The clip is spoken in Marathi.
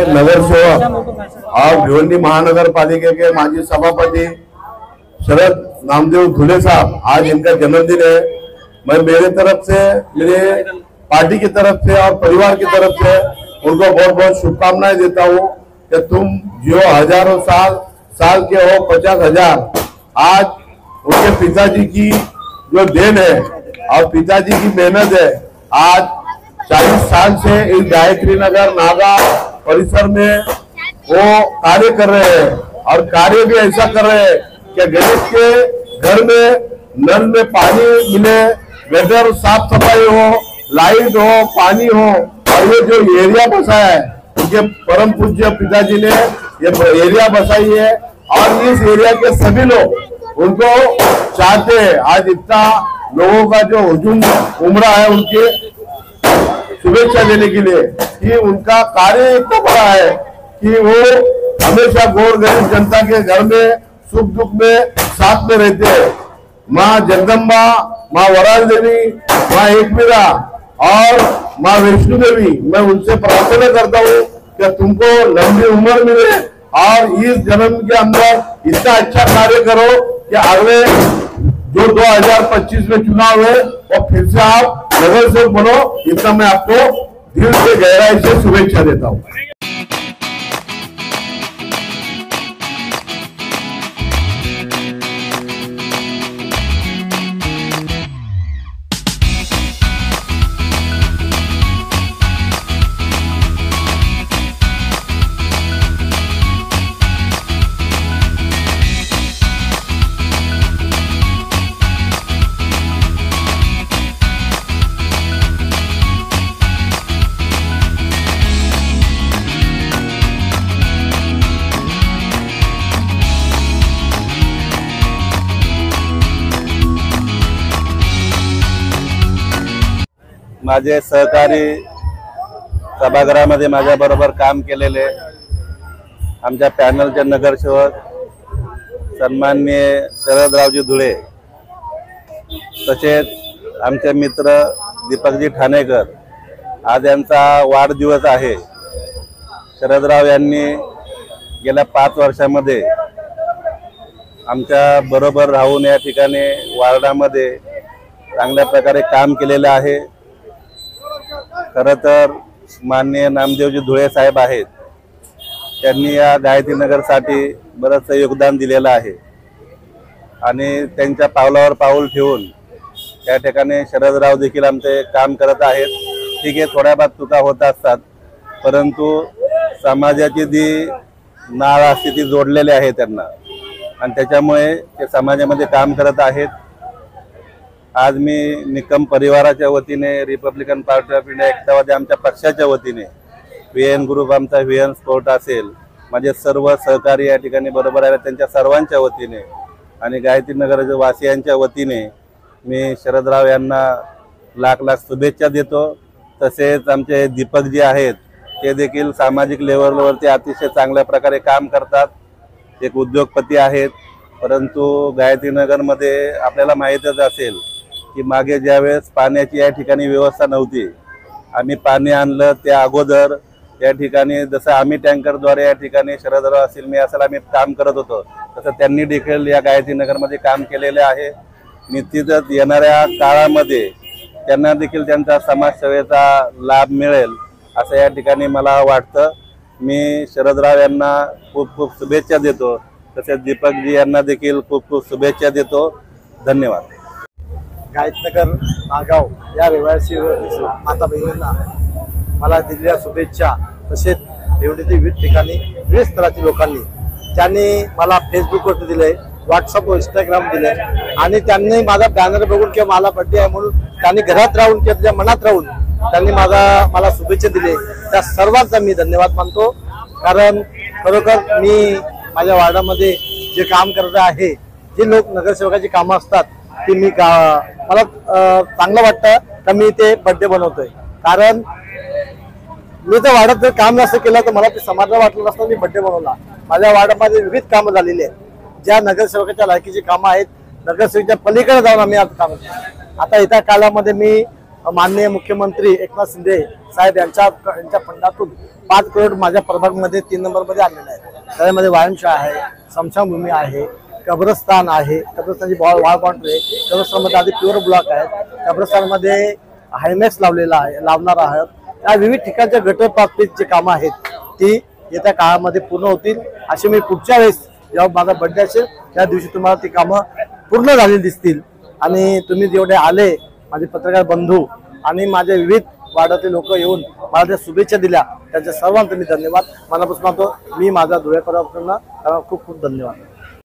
नगरसेवक और भिवंडी महानगर पालिका के माजी सभापति शरद नामदेव धुले साहब, आज इनका जन्मदिन है। मैं मेरे तरफ से, मेरे पार्टी की तरफ से और परिवार की तरफ से उनको बहुत बहुत शुभकामनाएं देता हूँ कि तुम जो हजारों साल के हो, 50,000। आज उनके पिताजी की जो देन है और पिताजी की मेहनत है, आज 40 साल से इस गायत्री नगर नागा परिसर में वो कार्य कर रहे हैं और कार्य भी ऐसा कर रहे हैं कि गरीब के घर में नल में पानी मिले, गटर साफ सफाई हो, लाइट हो, पानी हो। और ये जो एरिया बसाया है, उनके परम पूज्य पिताजी ने ये एरिया बसाई है और इस एरिया के सभी लोग उनको चाहते हैं। आज इतना लोगों का जो हुजूम उमड़ा है उनके शुभेच्छा देने के लिए कि उनका कार्य इतना बड़ा है कि वो हमेशा गौर गरीब जनता के घर में सुख दुख में साथ में रहते हैं। माँ जगदम्बा, माँ वराल देवी, माँ एकमीरा और माँ वैष्णो देवी, मैं उनसे प्रार्थना करता हूँ कि तुमको लंबी उम्र मिले और इस जन्म के अंदर इतना अच्छा कार्य करो कि अगले जो 2025 में चुनाव है और फिर से आप नगर सेवक बनो। इतना मैं आपको दिल से गहराई से शुभेच्छा देता हूँ। माझे सहकारी सभागृहामध्ये माझ्याबरोबर काम केलेले आमच्या पॅनलचे नगरसेवक सन्माननीय शरदरावजी धुळे, तसेच आमचे मित्र दीपकजी ठाणेकर, आज यांचा वाढदिवस आहे। शरदराव यांनी गेल्या 5 वर्षांमध्ये आमच्या बरोबर राहून या ठिकाणी वार्डामध्ये चांगल्या प्रकारे काम केलेले आहे। खरं तर माननीय नामदेवजी धुळे साहेब आहेत, त्यांनी या गायत्री नगरसाठी बरंच योगदान दिलेलं आहे आणि त्यांच्या पावलावर पाऊल ठेवून या ठिकाणी शरदराव देखील आमचे काम करत आहेत। ठीक आहे, थोड्याफार चुका होत असतात, परंतु समाजाची जी नाळ असते ती जोडलेली आहे त्यांना आणि त्याच्यामुळे ते समाजामध्ये काम करत आहेत। आज मी निकम परिवाराच्या वतीने, रिपब्लिकन पार्टी ऑफ इंडिया एकतावादी आमच्या पक्षाच्या वतीने, VN ग्रुप आमचा VN स्पोर्ट असेल, माझे सर्व सहकारी या ठिकाणी बरोबर आहे, त्यांच्या सर्वांच्या वतीने आणि गायत्री नगर वासियांच्या वतीने मी शरदराव यांना लाख लाख शुभेच्छा देतो। तसेच आमचे दीपक जी आहेत ते देखील सामाजिक लेवलवरती अतिशय चांगल्या प्रकारे काम करतात, एक उद्योगपती आहेत। परंतु गायत्री नगरमध्ये आपल्याला माहीतच असेल की मागे ज्यावेळेस पाण्याची या ठिकाणी व्यवस्था नव्हती, आम्ही पाणी आणलं त्या अगोदर या ठिकाणी जसं आम्ही टँकरद्वारे या ठिकाणी शरदराव असेल, मी असेल, आम्ही काम करत होतो, तसं त्यांनी देखील या गायत्री नगरमध्ये काम केलेले आहे। निश्चितच येणाऱ्या काळामध्ये त्यांना देखील त्यांचा समाजसेवेचा लाभ मिळेल असं या ठिकाणी मला वाटतं। मी शरदराव यांना खूप खूप शुभेच्छा देतो, तसेच दीपकजी यांना देखील खूप खूप शुभेच्छा देतो। धन्यवाद। गायत्री नगर नागाव या रहिवासी माता बहिणींना मला दिलेल्या शुभेच्छा, तसेच भिवंडीतील विविध ठिकाणी विविध स्तरातील लोकांनी ज्यांनी मला फेसबुकवर दिले, व्हॉट्सअप, इंस्टाग्राम दिले आणि त्यांनी माझा बॅनर बघून किंवा मला बर्थडे आहे म्हणून त्यांनी घरात राहून किंवा त्याच्या मनात राहून त्यांनी मला शुभेच्छा दिले, त्या सर्वांचा मी धन्यवाद मानतो। कारण खरोखर मी माझ्या वार्डामध्ये जे काम करत आहे, जे लोक नगरसेवकाची कामं असतात ती मला चांगलं वाटतं का मी ते बर्थडे बनवतोय। कारण मी तर वार्डात जर काम नसतं केलं तर मला ते समाजाला वाटलं नसतं, मी बर्थडे बनवला। माझ्या वार्डामध्ये विविध कामं झालेली आहेत, ज्या नगरसेवकाच्या लायकीची कामं आहेत, नगरसेवकाच्या पलीकडे जाऊन आम्ही आज काम करतो। आता येत्या काळामध्ये मी माननीय मुख्यमंत्री एकनाथ शिंदे साहेब यांच्या फंडातून 5 करोड माझ्या प्रभागमध्ये 3 नंबरमध्ये आणलेले आहेत। त्यामध्ये व्यायामशाळा आहे, स्मशानभूमी आहे, कब्रस्तान आहे, कब्रस्तानची वॉल बाउंड्री आहे, कब्रस्तानमध्ये आधी प्युअर ब्लॉक आहेत, कब्रस्तानमध्ये हायमॅक्स लावणार आहात। त्या विविध ठिकाणच्या गटर प्राप्तीची कामं आहेत ती येत्या काळामध्ये पूर्ण होतील, अशी मी पुढच्या वेळेस जेव्हा माझा बर्थडे असेल त्या दिवशी तुम्हाला ती कामं पूर्ण झालेली दिसतील। आणि तुम्ही जेवढे आले माझे पत्रकार बंधू आणि माझे विविध वार्डातील लोक येऊन मला त्या शुभेच्छा दिल्या, त्यांच्या सर्वांचे मी धन्यवाद मनापासून मानतो। मी माझा धुळेकरांना खूप खूप धन्यवाद।